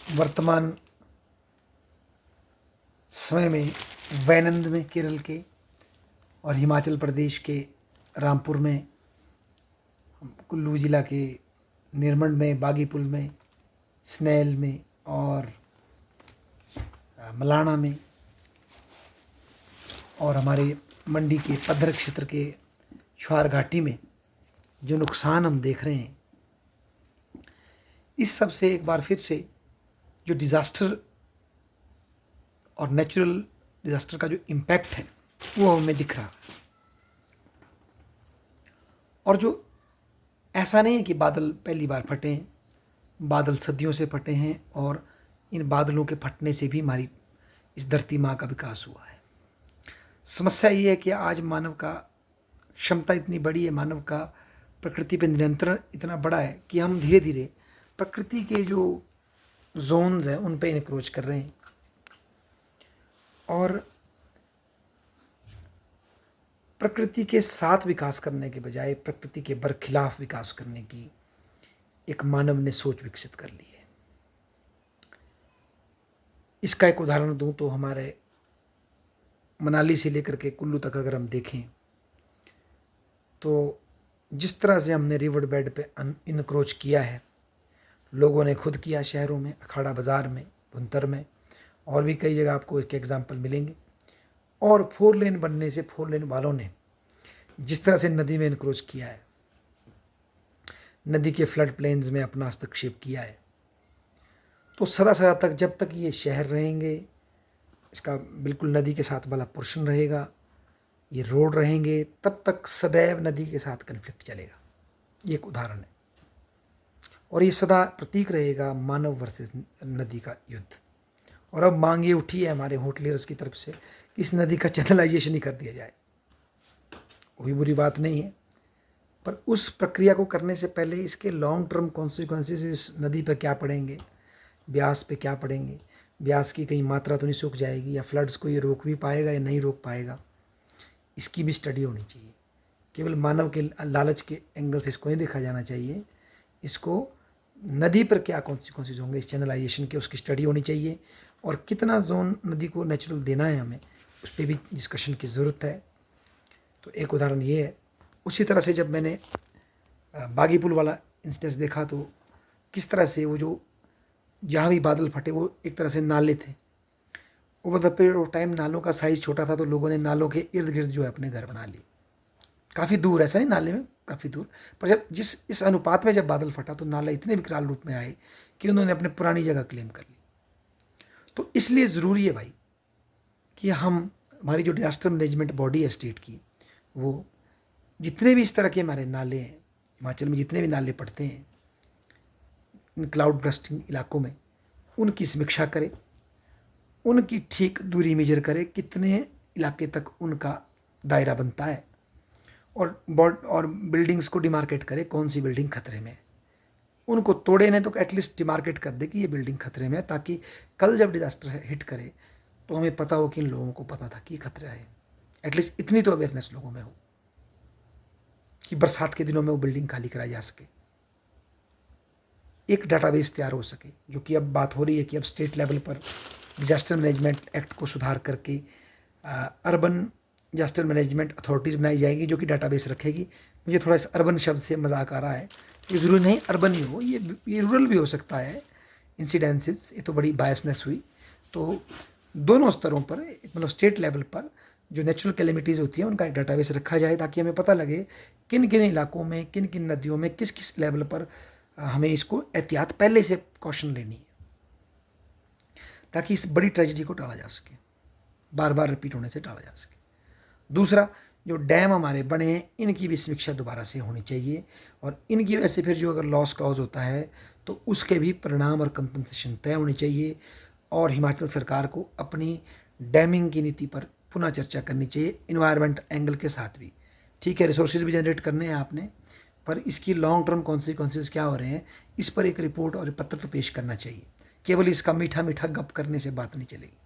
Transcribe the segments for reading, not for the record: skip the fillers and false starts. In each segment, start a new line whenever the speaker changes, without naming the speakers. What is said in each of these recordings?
वर्तमान समय में वैनंद में केरल के और हिमाचल प्रदेश के रामपुर में, कुल्लू ज़िला के निरमंड में, बागीपुल में, स्नैल में और मलाना में, और हमारे मंडी के पद्धर क्षेत्र के छुआर घाटी में जो नुकसान हम देख रहे हैं, इस सब से एक बार फिर से जो डिज़ास्टर और नेचुरल डिज़ास्टर का जो इम्पैक्ट है वो हमें दिख रहा है। और जो ऐसा नहीं है कि बादल पहली बार फटे हैं, बादल सदियों से फटे हैं और इन बादलों के फटने से भी हमारी इस धरती माँ का विकास हुआ है। समस्या ये है कि आज मानव का क्षमता इतनी बड़ी है, मानव का प्रकृति पे नियंत्रण इतना बड़ा है कि हम धीरे धीरे प्रकृति के जो जोन्स हैं उन पे इनक्रोच कर रहे हैं और प्रकृति के साथ विकास करने के बजाय प्रकृति के बरखिलाफ विकास करने की एक मानव ने सोच विकसित कर ली है। इसका एक उदाहरण दूं तो हमारे मनाली से लेकर के कुल्लू तक अगर हम देखें तो जिस तरह से हमने रिवर बेड पे इनक्रोच किया है, लोगों ने खुद किया, शहरों में, अखाड़ा बाज़ार में, भुंतर में और भी कई जगह आपको इसके एग्जाम्पल मिलेंगे। और 4 लेन बनने से 4 लेन वालों ने जिस तरह से नदी में इनक्रोच किया है, नदी के फ्लड प्लेन्स में अपना हस्तक्षेप किया है, तो सदा सदा तक जब तक ये शहर रहेंगे, इसका बिल्कुल नदी के साथ वाला पोर्शन रहेगा, ये रोड रहेंगे, तब तक सदैव नदी के साथ कन्फ्लिक्ट चलेगा। ये एक उदाहरण है और ये सदा प्रतीक रहेगा मानव वर्सेस नदी का युद्ध। और अब मांग ये उठी है हमारे होटलियर्स की तरफ से कि इस नदी का चैनलाइजेशन ही कर दिया जाए। वो भी बुरी बात नहीं है, पर उस प्रक्रिया को करने से पहले इसके लॉन्ग टर्म कॉन्सिक्वेंसेस इस नदी पर क्या पड़ेंगे, ब्यास पे क्या पड़ेंगे, ब्यास की कहीं मात्रा तो नहीं सूख जाएगी, या फ्लड्स को ये रोक भी पाएगा या नहीं रोक पाएगा, इसकी भी स्टडी होनी चाहिए। केवल मानव के लालच के एंगल से इसको नहीं देखा जाना चाहिए, इसको नदी पर क्या कॉन्सिक्वेंसेज होंगे इस चैनलाइजेशन के, उसकी स्टडी होनी चाहिए। और कितना जोन नदी को नेचुरल देना है हमें, उस पर भी डिस्कशन की ज़रूरत है। तो एक उदाहरण ये है। उसी तरह से जब मैंने बागीपुल वाला इंस्टेंस देखा तो किस तरह से वो जो जहाँ भी बादल फटे वो एक तरह से नाले थे। Over the period of time नालों का साइज़ छोटा था तो लोगों ने नालों के इर्द गिर्द जो है अपने घर बना लिए, काफ़ी दूर, ऐसा नहीं नाले में काफ़ी दूर, पर जब इस अनुपात में जब बादल फटा तो नाला इतने विकराल रूप में आए कि उन्होंने अपने पुरानी जगह क्लेम कर ली। तो इसलिए ज़रूरी है भाई कि हमारी जो डिजास्टर मैनेजमेंट बॉडी है स्टेट की, वो जितने भी इस तरह के हमारे नाले हैं, हिमाचल में जितने भी नाले पड़ते हैं इन क्लाउड बस्टिंग इलाकों में, उनकी समीक्षा करे, उनकी ठीक दूरी मेजर करे, कितने इलाके तक उनका दायरा बनता है, और बिल्डिंग्स को डिमार्केट करे कौन सी बिल्डिंग खतरे में है। उनको तोड़े नहीं तो एटलीस्ट डिमार्केट कर दे कि ये बिल्डिंग खतरे में है, ताकि कल जब डिजास्टर हिट करे तो हमें पता हो कि इन लोगों को पता था कि ये खतरा है। एटलीस्ट इतनी तो अवेयरनेस लोगों में हो कि बरसात के दिनों में वो बिल्डिंग खाली कराई जा सके, एक डाटाबेस तैयार हो सके। जो कि अब बात हो रही है कि अब स्टेट लेवल पर डिजास्टर मैनेजमेंट एक्ट को सुधार करके अर्बन डिजास्टर मैनेजमेंट अथॉरिटीज़ बनाई जाएगी जो कि डाटाबेस रखेगी। मुझे थोड़ा इस अर्बन शब्द से मजाक आ रहा है, ये ज़रूरी नहीं अर्बन ही हो, ये रूरल भी हो सकता है इंसिडेंसेस। ये तो बड़ी बायसनेस हुई। तो दोनों स्तरों पर, मतलब स्टेट लेवल पर जो नेचुरल कैलेमिटीज़ होती हैं उनका एक डाटाबेस रखा जाए, ताकि हमें पता लगे किन किन इलाकों में, किन किन नदियों में, किस किस लेवल पर हमें इसको एहतियात पहले से कॉशन लेनी है, ताकि इस बड़ी ट्रेजेडी को टाला जा सके, बार बार रिपीट होने से टाला जा सके। दूसरा, जो डैम हमारे बने हैं इनकी भी समीक्षा दोबारा से होनी चाहिए, और इनकी वजह से फिर जो अगर लॉस कॉज होता है तो उसके भी परिणाम और कंपनसेशन तय होनी चाहिए। और हिमाचल सरकार को अपनी डैमिंग की नीति पर पुनः चर्चा करनी चाहिए, इन्वायरमेंट एंगल के साथ भी। ठीक है, रिसोर्सेज भी जनरेट करने हैं आपने, पर इसकी लॉन्ग टर्म कॉन्सिक्वेंसेज क्या हो रहे हैं इस पर एक रिपोर्ट और पत्र तो पेश करना चाहिए। केवल इसका मीठा मीठा गप करने से बात नहीं चलेगी,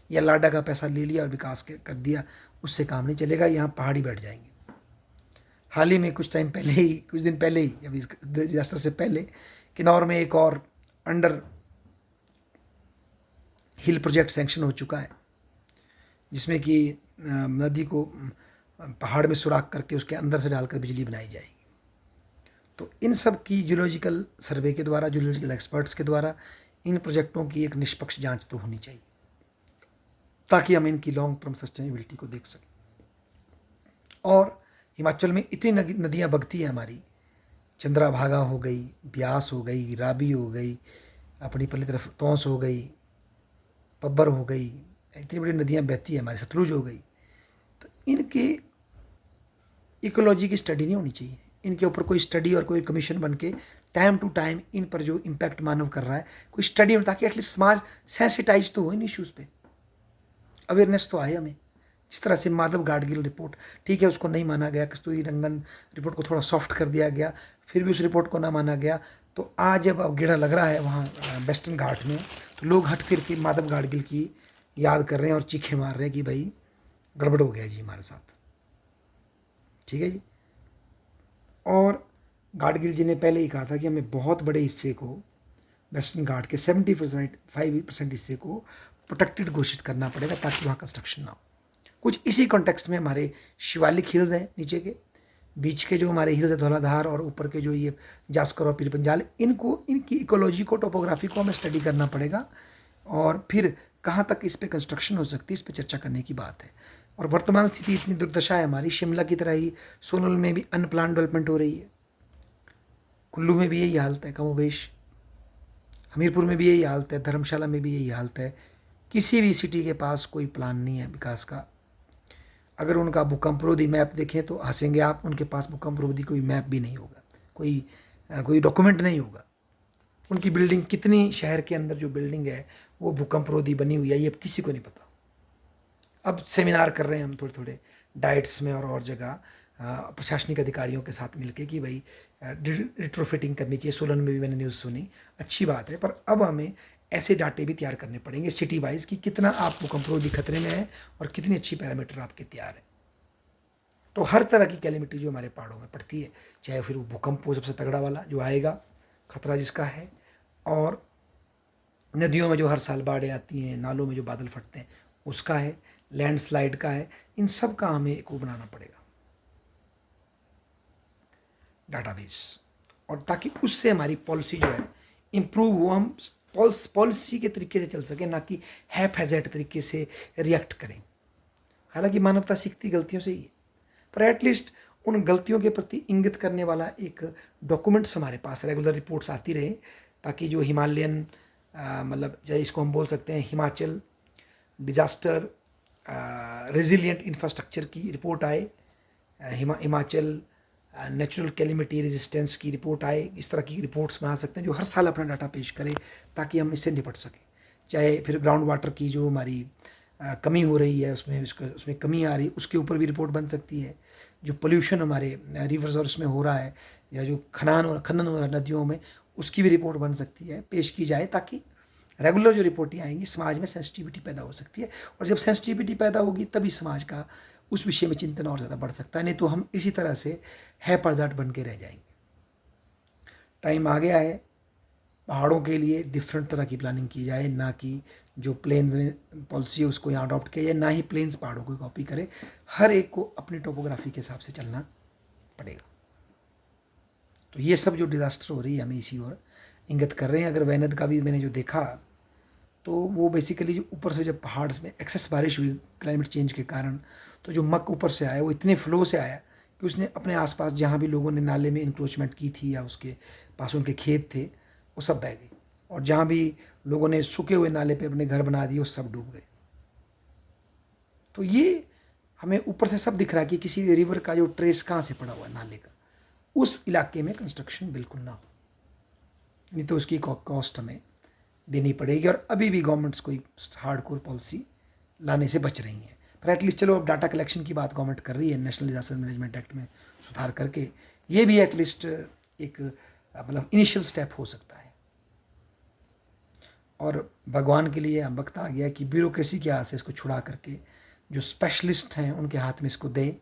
या लाडा का पैसा ले लिया और विकास कर दिया, उससे काम नहीं चलेगा, यहाँ पहाड़ी बैठ जाएंगे। हाल ही में कुछ दिन पहले ही, अभी इस डिजास्टर से पहले, किन्नौर में एक और अंडर हिल प्रोजेक्ट सैंक्शन हो चुका है, जिसमें कि नदी को पहाड़ में सुराख करके उसके अंदर से डालकर बिजली बनाई जाएगी। तो इन सब की जियोलॉजिकल सर्वे के द्वारा, जियोलॉजिकल एक्सपर्ट्स के द्वारा इन प्रोजेक्टों की एक निष्पक्ष जांच तो होनी चाहिए, ताकि हम इनकी लॉन्ग टर्म सस्टेनेबिलिटी को देख सकें। और हिमाचल में इतनी नदियाँ बगती हैं हमारी, चंद्राभागा हो गई, ब्यास हो गई, राबी हो गई, अपनी पल्ली तरफ तौंस हो गई, पब्बर हो गई, इतनी बड़ी नदियाँ बहती हैं हमारी, सतलुज हो गई। तो इनके इकोलॉजी की स्टडी नहीं होनी चाहिए, इनके ऊपर कोई स्टडी और कोई कमीशन बन के टाइम टू टाइम इन पर जो इम्पैक्ट मानव कर रहा है कोई स्टडी हो, ताकि एटलीस्ट समाज सेंसिटाइज तो हो इन इश्यूज़ पे, अवेयरनेस तो आए हमें। जिस तरह से माधव गाडगिल रिपोर्ट, ठीक है उसको नहीं माना गया, कस्तूरी रंगन रिपोर्ट को थोड़ा सॉफ्ट कर दिया गया, फिर भी उस रिपोर्ट को ना माना गया, तो आज जब अब गेड़ा लग रहा है वहाँ वेस्टर्न घाट में, तो लोग हट फिर के माधव गाडगिल की याद कर रहे हैं और चीखे मार रहे हैं कि भाई गड़बड़ हो गया जी हमारे साथ। ठीक है जी। और गाडगिल जी ने पहले ही कहा था कि हमें बहुत बड़े हिस्से को, वेस्टर्न घाट के 75% हिस्से को प्रोटेक्टेड घोषित करना पड़ेगा, ताकि वहाँ कंस्ट्रक्शन ना हो। कुछ इसी कॉन्टेक्स्ट में हमारे शिवालिक हिल्स हैं, नीचे के बीच के जो हमारे हिल्स है धौलाधार, और ऊपर के जो ये जास्कर और पीरपंजाल, इनको, इनकी इकोलॉजी को, टोपोग्राफी को हमें स्टडी करना पड़ेगा, और फिर कहाँ तक इस पर कंस्ट्रक्शन हो सकती है इस पर चर्चा करने की बात है। और वर्तमान स्थिति इतनी दुर्दशा है हमारी, शिमला की तरह ही सोनल में भी अनप्लान डेवलपमेंट हो रही है, कुल्लू में भी यही हालत है कमोबेश, हमीरपुर में भी यही हालत है, धर्मशाला में भी यही हालत है। किसी भी सिटी के पास कोई प्लान नहीं है विकास का। अगर उनका भूकंप रोधी मैप देखें तो हंसेंगे आप, उनके पास भूकंप रोधी कोई मैप भी नहीं होगा, कोई डॉक्यूमेंट नहीं होगा। उनकी बिल्डिंग कितनी, शहर के अंदर जो बिल्डिंग है वो भूकंप रोधी बनी हुई है, ये अब किसी को नहीं पता। अब सेमिनार कर रहे हैं हम थोड़े थोड़े डाइट्स में और जगह प्रशासनिक अधिकारियों के साथ मिलके कि भाई रिट्रोफिटिंग करनी चाहिए। सोलन में भी मैंने न्यूज़ सुनी, अच्छी बात है, पर अब हमें ऐसे डाटे भी तैयार करने पड़ेंगे सिटी वाइज कि कितना आप भूकंप रोधी खतरे में है और कितनी अच्छी पैरामीटर आपके तैयार है। तो हर तरह की कैलेमिटी जो हमारे पहाड़ों में पड़ती है, चाहे फिर वो भूकंप हो सबसे तगड़ा वाला जो आएगा, खतरा जिसका है, और नदियों में जो हर साल बाढ़ें आती हैं, नालों में जो बादल फटते हैं उसका है, लैंडस्लाइड का है, इन सब का हमें एक वो बनाना पड़ेगा डाटाबेस, और ताकि उससे हमारी पॉलिसी जो है इम्प्रूव हो, हम पॉलिसी के तरीके से चल सकें, ना कि हैफेजेड तरीके से रिएक्ट करें। हालांकि मानवता सीखती गलतियों से ही है, पर एटलीस्ट उन गलतियों के प्रति इंगित करने वाला एक डॉक्यूमेंट्स हमारे पास, रेगुलर रिपोर्ट्स आती रहे, ताकि जो हिमालयन मतलब चाहे इसको हम बोल सकते हैं हिमाचल डिजास्टर रेजिलिएंट इंफ्रास्ट्रक्चर की रिपोर्ट आए, हिमाचल नेचुरल कैलिमिटी रेजिस्टेंस की रिपोर्ट आए, इस तरह की रिपोर्ट्स बना सकते हैं जो हर साल अपना डाटा पेश करें, ताकि हम इससे निपट सकें। चाहे फिर ग्राउंड वाटर की जो हमारी कमी हो रही है, उसमें कमी आ रही है, उसके ऊपर भी रिपोर्ट बन सकती है। जो पोल्यूशन हमारे रिवर्स और उसमें हो रहा है, या जो खनन हो रहा है नदियों में, उसकी भी रिपोर्ट बन सकती है, पेश की जाए, ताकि रेगुलर जो रिपोर्टें आएंगी समाज में सेंसिटिविटी पैदा हो सकती है, और जब सेंसिटिविटी पैदा होगी तभी समाज का उस विषय में चिंतन और ज़्यादा बढ़ सकता है, नहीं तो हम इसी तरह से है परजाट बन के रह जाएंगे। टाइम आ गया है पहाड़ों के लिए डिफरेंट तरह की प्लानिंग की जाए, ना कि जो प्लेन्स में पॉलिसी है उसको यहाँ अडॉप्ट किया जाए, ना ही प्लेन्स पहाड़ों को कॉपी करे। हर एक को अपनी टोपोग्राफी के हिसाब से चलना पड़ेगा। तो ये सब जो डिज़ास्टर हो रही है हमें इसी ओर इंगित कर रहे हैं। अगर वैनद का भी मैंने जो देखा, तो वो बेसिकली जो ऊपर से जब पहाड़ में एक्सेस बारिश हुई क्लाइमेट चेंज के कारण, तो जो मक ऊपर से आया वो इतने फ्लो से आया कि उसने अपने आसपास जहाँ भी लोगों ने नाले में इंक्रोचमेंट की थी या उसके पास उनके खेत थे वो सब बह गए, और जहाँ भी लोगों ने सूखे हुए नाले पे अपने घर बना दिए वो सब डूब गए। तो ये हमें ऊपर से सब दिख रहा है कि किसी रिवर का जो ट्रेस कहाँ से पड़ा हुआ है नाले का, उस इलाके में कंस्ट्रक्शन बिल्कुल ना हो, नहीं तो उसकी कॉस्ट हमें देनी पड़ेगी। और अभी भी गवर्नमेंट्स कोई हार्डकोर पॉलिसी लाने से बच रही हैं, पर एटलीस्ट चलो अब डाटा कलेक्शन की बात गवर्नमेंट कर रही है नेशनल डिजास्टर मैनेजमेंट एक्ट में सुधार करके, ये भी एटलीस्ट एक मतलब इनिशियल स्टेप हो सकता है। और भगवान के लिए हम वक्त आ गया कि ब्यूरोक्रेसी के हाथ से इसको छुड़ा करके जो स्पेशलिस्ट हैं उनके हाथ में इसको दें,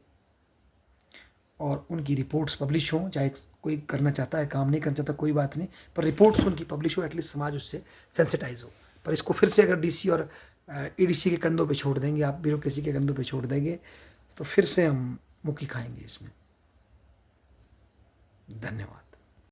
और उनकी रिपोर्ट्स पब्लिश हों। चाहे कोई करना चाहता है काम नहीं करना चाहता कोई बात नहीं, पर रिपोर्ट्स उनकी पब्लिश हो, एटलीस्ट समाज उससे सेंसिटाइज हो, पर इसको फिर से अगर डीसी और ईडीसी के कंधों पे छोड़ देंगे, आप ब्यूरोक्रेसी के कंधों पे छोड़ देंगे, तो फिर से हम मुक्की खाएंगे इसमें। धन्यवाद।